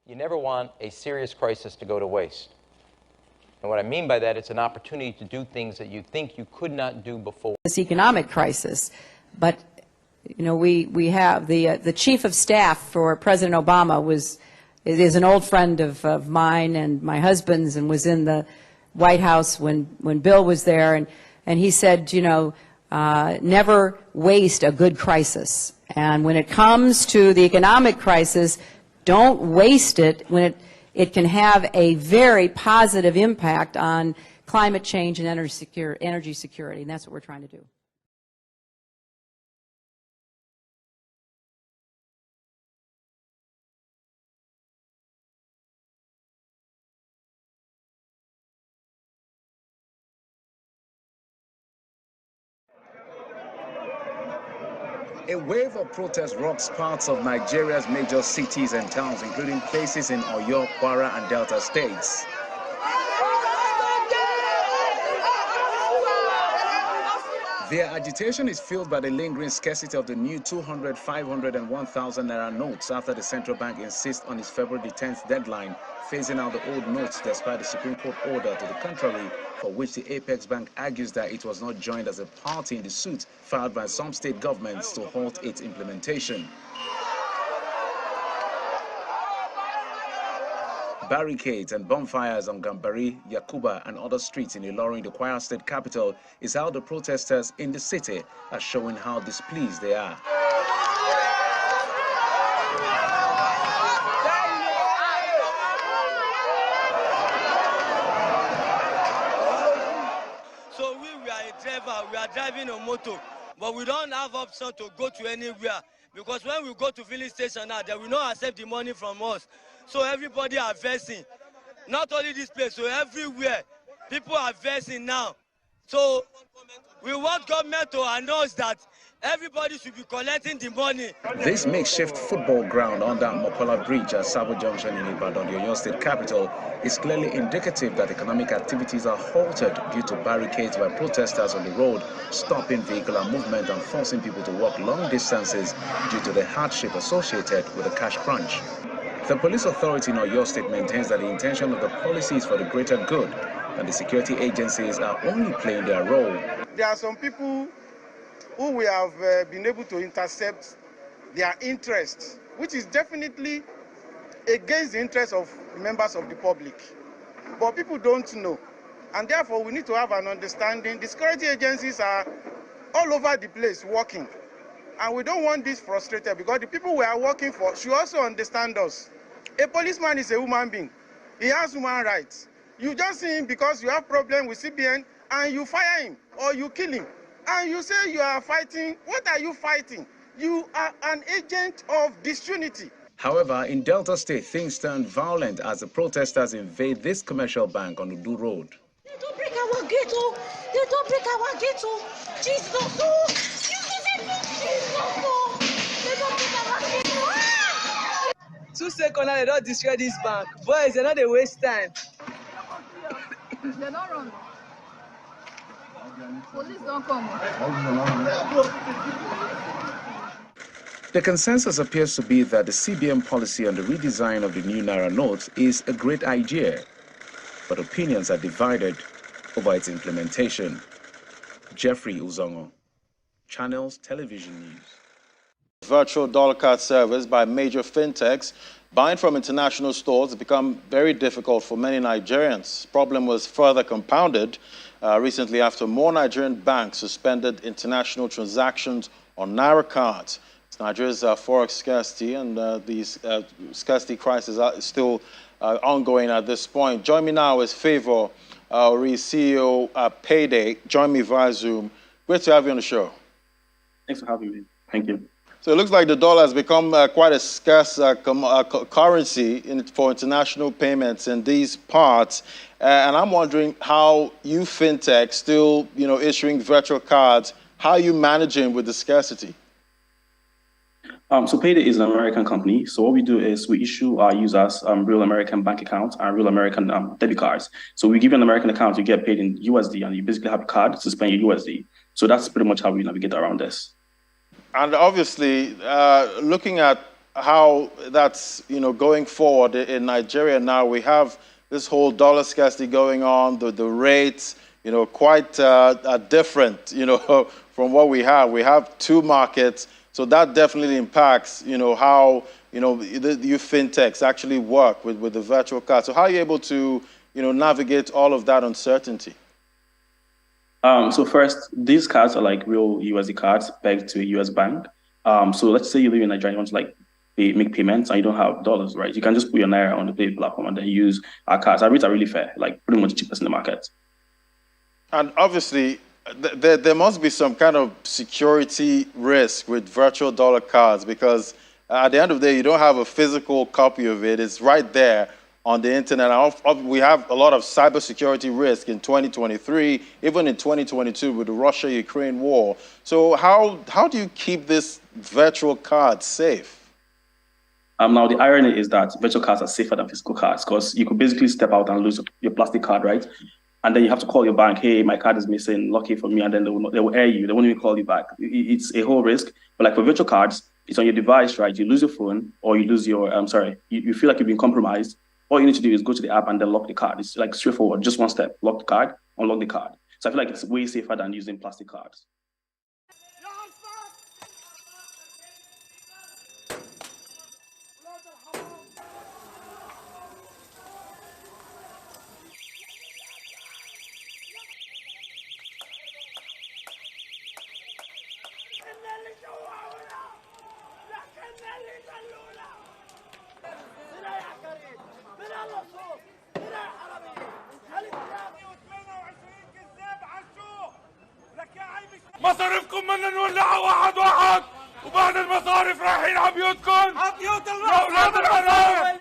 You never want a serious crisis to go to waste. And what I mean by that, it's an opportunity to do things that you think you could not do before. This economic crisis, but you know, we have the chief of staff for President Obama is an old friend of mine and my husband's, and was in the White House when Bill was there, and he said, you know, never waste a good crisis. And when it comes to the economic crisis, don't waste it when it can have a very positive impact on climate change and energy security, and that's what we're trying to do. A wave of protest rocks parts of Nigeria's major cities and towns, including places in Oyo, Kwara, and Delta states. Their agitation is fueled by the lingering scarcity of the new 200, 500, and 1,000 naira notes after the central bank insists on its February 10th deadline, phasing out the old notes despite the Supreme Court order to the contrary, for which the Apex Bank argues that it was not joined as a party in the suit filed by some state governments to halt its implementation. Barricades and bonfires on Gambari, Yakuba, and other streets in Ilorin, the Kwara State capital, is how the protesters in the city are showing how displeased they are. So we are a driver, we are driving a motor, but we don't have option to go to anywhere, because when we go to filling station now, they will not accept the money from us. So everybody are versing. Not only this place, so everywhere, people are versing now. So we want government to announce that everybody should be collecting the money. This makeshift football ground under Mokola Bridge at Sabo Junction in Ibadan, the Oyo State capital, is clearly indicative that economic activities are halted due to barricades by protesters on the road, stopping vehicular movement and forcing people to walk long distances due to the hardship associated with the cash crunch. The police authority in Oyo State maintains that the intention of the policy is for the greater good, and the security agencies are only playing their role. There are some people who we have been able to intercept their interests, which is definitely against the interests of members of the public. But people don't know, and therefore we need to have an understanding. The security agencies are all over the place working, and we don't want this frustrated, because the people we are working for should also understand us. A policeman is a human being. He has human rights. You just see him because you have problem with CBN and you fire him or you kill him. And you say you are fighting. What are you fighting? You are an agent of disunity. However, in Delta State, things turned violent as the protesters invade this commercial bank on Udu Road. They don't break our gate, oh! They don't break our gate, oh! Jesus, oh! Jesus, oh! They don't break our gate, oh! 2 seconds now, they don't destroy this bank. Boys, they're not a waste time. They don't run. Police don't come. The consensus appears to be that the CBN policy on the redesign of the new Naira notes is a great idea, but opinions are divided over its implementation. Jeffrey Uzongo, Channels Television News. Virtual dollar card service by major fintechs buying from international stores has become very difficult for many Nigerians. Problem was further compounded recently after more Nigerian banks suspended international transactions on Naira cards. It's Nigeria's forex scarcity, and these scarcity crisis are still ongoing at this point. Join me now is Favor Ori, CEO Payday. Join me via Zoom. Great to have you on the show. Thanks for having me. Thank you. So it looks like the dollar has become quite a scarce currency for international payments in these parts. And I'm wondering how you fintech still, issuing virtual cards, how are you managing with the scarcity? So Payday is an American company. So what we do is we issue our users real American bank accounts and real American debit cards. So we give you an American account, you get paid in USD, and you basically have a card to spend your USD. So that's pretty much how we navigate around this. And obviously, looking at how that's, going forward in Nigeria now. We have this whole dollar scarcity going on, the rates, quite different, from what we have. We have two markets, so that definitely impacts, how, you fintechs actually work with the virtual card. So how are you able to, navigate all of that uncertainty? So first, these cards are like real USD cards pegged to a US bank. So let's say you live in Nigeria, you want to make payments and you don't have dollars, right? You can just put your Naira on the Pay platform and then use our cards. Our rates are really fair, like pretty much cheapest in the market. And obviously, there must be some kind of security risk with virtual dollar cards, because at the end of the day, you don't have a physical copy of it. It's right there on the internet. We have a lot of cybersecurity risk in 2023, even in 2022 with the Russia-Ukraine war. So how do you keep this virtual card safe? Now, the irony is that virtual cards are safer than physical cards, because you could basically step out and lose your plastic card, right? And then you have to call your bank, hey, my card is missing, lucky for me, and then they will air you. They won't even call you back. It's a whole risk. But like for virtual cards, it's on your device, right? You lose your phone, or you lose your, you feel like you've been compromised. All you need to do is go to the app and then lock the card. It's like straightforward, just one step. Lock the card, unlock the card. So I feel like it's way safer than using plastic cards. مصاريفكم بدنا نولعها واحد واحد، وبعد المصاريف رايحين على بيوتكم، على بيوت يا اولاد الحرام.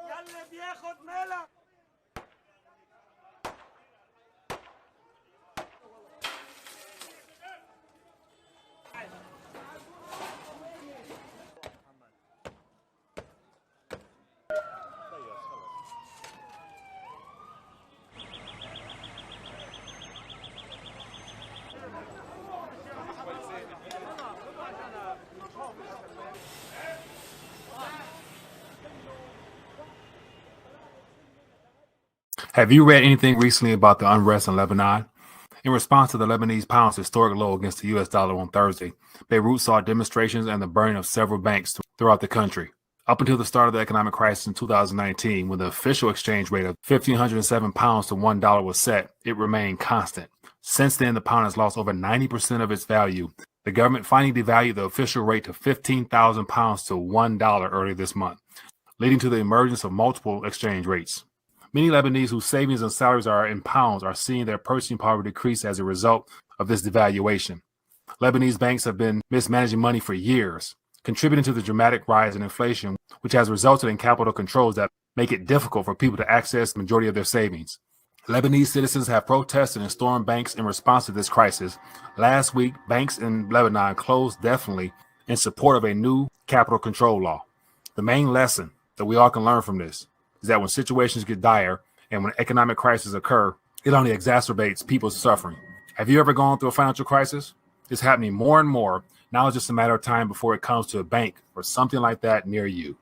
يلي بياخد مالك. Have you read anything recently about the unrest in Lebanon? In response to the Lebanese pound's historic low against the U.S. dollar on Thursday, Beirut saw demonstrations and the burning of several banks throughout the country. Up until the start of the economic crisis in 2019, when the official exchange rate of 1,507 pounds to $1 was set, it remained constant. Since then, the pound has lost over 90% of its value. The government finally devalued the official rate to 15,000 pounds to $1 earlier this month, leading to the emergence of multiple exchange rates. Many Lebanese whose savings and salaries are in pounds are seeing their purchasing power decrease as a result of this devaluation. Lebanese banks have been mismanaging money for years, contributing to the dramatic rise in inflation, which has resulted in capital controls that make it difficult for people to access the majority of their savings. Lebanese citizens have protested and stormed banks in response to this crisis. Last week, banks in Lebanon closed definitely in support of a new capital control law. The main lesson that we all can learn from this is that when situations get dire and when economic crises occur, it only exacerbates people's suffering. Have you ever gone through a financial crisis? It's happening more and more. Now it's just a matter of time before it comes to a bank or something like that near you.